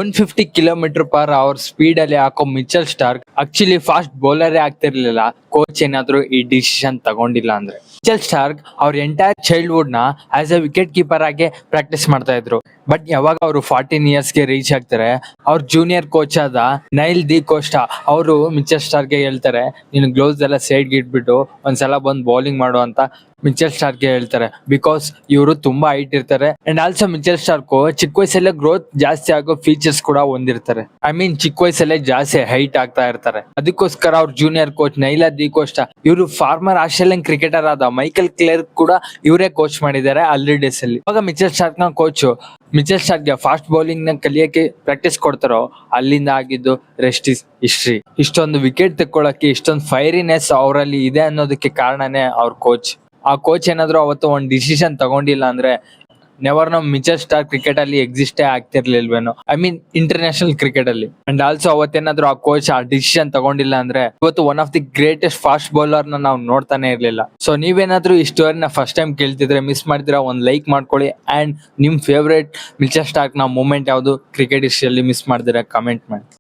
150 km/h speed ಅಲ್ಲಿ ಹಾಕೋ Mitchell Starc actually fast ಬೌಲರೇ ಆಗ್ತಿರ್ಲಿಲ್ಲ, ಕೋಚ್ ಏನಾದ್ರು ಈ ಡಿಸಿಷನ್ ತಗೊಂಡಿಲ್ಲ ಅಂದ್ರೆ. ಮಿಚೆಲ್ ಸ್ಟಾರ್ಕ್ ಅವ್ರ ಎಂಟೈರ್ ಚೈಲ್ಡ್ಹುಡ್ ನ ಆಸ್ ಎ ವಿಕೆಟ್ ಕೀಪರ್ ಆಗಿ ಪ್ರಾಕ್ಟೀಸ್ ಮಾಡ್ತಾ ಇದ್ರು. ಬಟ್ ಯಾವಾಗ ಅವರು 14 years ಗೆ ರೀಚ್ ಆಗ್ತಾರೆ, ಅವ್ರ ಜೂನಿಯರ್ ಕೋಚ್ ಆದ ನೈಲ್ ಡಿ ಕೋಸ್ಟಾ ಅವರು ಮಿಚೆಲ್ ಸ್ಟಾರ್ಕ್ ಗೆ ಹೇಳ್ತಾರೆ, ನೀನು ಗ್ಲೌಸ್ ಎಲ್ಲ ಸೈಡ್ ಇಟ್ಬಿಟ್ಟು ಒಂದ್ಸಲ ಬಂದ್ ಬೌಲಿಂಗ್ ಮಾಡು ಅಂತ ಮಿಚೆಲ್ ಸ್ಟಾರ್ಕ್ ಗೆ ಹೇಳ್ತಾರೆ. ಬಿಕಾಸ್ ಇವರು ತುಂಬಾ ಹೈಟ್ ಇರ್ತಾರೆ ಅಂಡ್ ಆಲ್ಸೋ ಮಿಚೆಲ್ ಸ್ಟಾರ್ಕ್ ಚಿಕ್ಕ ವಯಸ್ಸಲ್ಲೇ ಗ್ರೋತ್ ಜಾಸ್ತಿ ಆಗೋ ಫೀಚರ್ಸ್ ಕೂಡ ಹೊಂದಿರ್ತಾರೆ. ಐ ಮೀನ್ ಚಿಕ್ಕ ವಯಸ್ಸಲ್ಲೇ ಜಾಸ್ತಿ ಹೈಟ್ ಆಗ್ತಾ ಇರ್ತಾರೆ. ಅದಕ್ಕೋಸ್ಕರ ಅವ್ರ junior coach Naila the Costa ಇವರು ಫಾರ್ಮರ್ ಆಸ್ಟ್ರೇಲಿಯನ್ ಕ್ರಿಕೆಟರ್ ಆದ ಮೈಕಲ್ ಕ್ಲಾರ್ಕ್ ಕೂಡ ಇವರೇ ಕೋಚ್ ಮಾಡಿದ್ದಾರೆ ಅಲ್ಲಿ ಡೇಸ್ ಅಲ್ಲಿ. ಇವಾಗ ಮಿಚೆಲ್ ಸ್ಟಾರ್ಕ್ ನ ಕೋಚ್ ಮಿಚೆಲ್ ಸ್ಟಾರ್ಕ್ ಗೆ ಫಾಸ್ಟ್ ಬೌಲಿಂಗ್ ನ ಕಲಿಯಕ್ಕೆ ಪ್ರಾಕ್ಟೀಸ್ ಕೊಡ್ತಾರೋ ಅಲ್ಲಿಂದ ಆಗಿದ್ದು ರೆಸ್ಟ್ ಇಸ್ ಹಿಸ್ಟ್ರಿ. ಇಷ್ಟೊಂದು ವಿಕೆಟ್ ತೆಕ್ಕೊಳ್ಳಕ್ಕೆ ಇಷ್ಟೊಂದು ಫೈರಿನೆಸ್ ಅವರಲ್ಲಿ ಇದೆ ಅನ್ನೋದಕ್ಕೆ ಕಾರಣನೇ ಅವ್ರ ಕೋಚ್. ಆ ಕೋಚ್ ಏನಾದ್ರು ಅವತ್ತು ಒಂದು ಡಿಸಿಷನ್ ತಗೊಂಡಿಲ್ಲ ಅಂದ್ರೆ never know Mitchell Starc cricket ಅಲ್ಲಿ ಎಕ್ಸಿಸ್ಟೇ ಆಗ್ತಿರ್ಲಿಲ್ವೇನೋ, ಐ ಮೀನ್ ಇಂಟರ್ನ್ಯಾಷನಲ್ ಕ್ರಿಕೆಟ್ ಅಲ್ಲಿ. ಅಂಡ್ ಆಲ್ಸೋ ಅವತ್ತೇನಾದ್ರು ಆ ಕೋಚ್ ಆ ಡಿಸಿಷನ್ ತಗೊಂಡಿಲ್ಲ ಅಂದ್ರೆ ಇವತ್ತು one of the greatest fast bowler ನಾವು ನೋಡ್ತಾನೆ ಇರ್ಲಿಲ್ಲ. ಸೊ ನೀವೇನಾದ್ರೂ ಈ ಸ್ಟೋರಿನ ಫಸ್ಟ್ ಟೈಮ್ ಕೇಳ್ತಿದ್ರೆ ಮಿಸ್ ಮಾಡಿದ್ರೆ ಒಂದು ಲೈಕ್ ಮಾಡ್ಕೊಳ್ಳಿ ಅಂಡ್ ನಿಮ್ ಫೇವ್ರೇಟ್ ಮಿಚೆಲ್ ಸ್ಟಾರ್ಕ್ ನ ಮೂಮೆಂಟ್ ಯಾವುದು ಕ್ರಿಕೆಟ್ ಹಿಸ್ಟ್ರಿಯಲ್ಲಿ ಮಿಸ್ ಮಾಡಿದ್ರೆ ಕಮೆಂಟ್ ಮಾಡಿ.